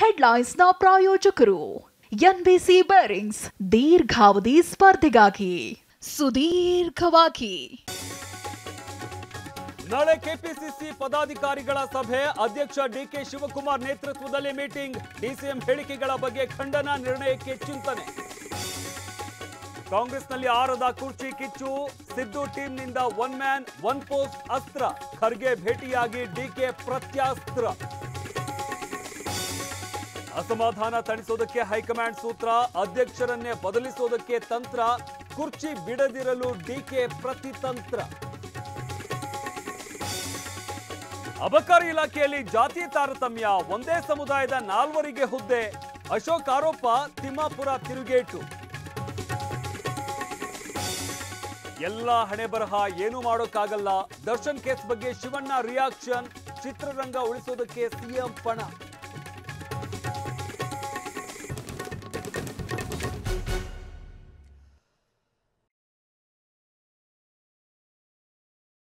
ಹೆಡ್ಲೈನ್ಸ್ನ ಪ್ರಾಯೋಜಕರು NBC bearings ದೀರ್ಘಾವಧಿ ಸ್ಪರ್ಧೆಗಾಗಿ ಸುದೀರ್ಘವಾಗಿ. ನಾಳೆ ಕೆಪಿಸಿಸಿ ಪದಾಧಿಕಾರಿಗಳ ಸಭೆ, ಅಧ್ಯಕ್ಷ ಡಿಕೆ ಶಿವಕುಮಾರ್ ನೇತೃತ್ವದಲ್ಲಿ ಮೀಟಿಂಗ್. ಡಿಸಿಎಂ ಹೇಳಿಕೆಗಳ ಬಗ್ಗೆ ಖಂಡನ, ನಿರ್ಣಯಕ್ಕೆ ಚಿಂತನೆ. ಕಾಂಗ್ರೆಸ್ನಲ್ಲಿ ಆರದ ಕುರ್ಚಿ ಕಿಚ್ಚು, ಸಿದ್ದು ಟೀಮ್ನಿಂದ ಒನ್ ಮ್ಯಾನ್ ಒನ್ ಪೋಸ್ಟ್ ಅಸ್ತ್ರ. ಖರ್ಗೆ ಭೇಟಿಯಾಗಿ ಡಿಕೆ ಪ್ರತ್ಯಾಸ್ತ್ರ. ಅಸಮಾಧಾನ ತಣಿಸೋದಕ್ಕೆ ಹೈಕಮಾಂಡ್ ಸೂತ್ರ, ಅಧ್ಯಕ್ಷರನ್ನೇ ಬದಲಿಸೋದಕ್ಕೆ ತಂತ್ರ. ಕುರ್ಚಿ ಬಿಡದಿರಲು ಡಿಕೆ ಪ್ರತಿತಂತ್ರ. ಅಬಕಾರಿ ಇಲಾಖೆಯಲ್ಲಿ ಜಾತಿ ತಾರತಮ್ಯ, ಒಂದೇ ಸಮುದಾಯದ 4 ಹುದ್ದೆ. ಅಶೋಕ್ ಆರೋಪ, ತಿಮ್ಮಾಪುರ ತಿರುಗೇಟು. ಎಲ್ಲ ಹಣೆ ಬರಹ, ಏನು ಮಾಡೋಕ್ಕಾಗಲ್ಲ. ದರ್ಶನ್ ಕೇಸ್ ಬಗ್ಗೆ ಶಿವಣ್ಣ ರಿಯಾಕ್ಷನ್, ಚಿತ್ರರಂಗ ಉಳಿಸೋದಕ್ಕೆ ಸಿಎಂ ಪಣ.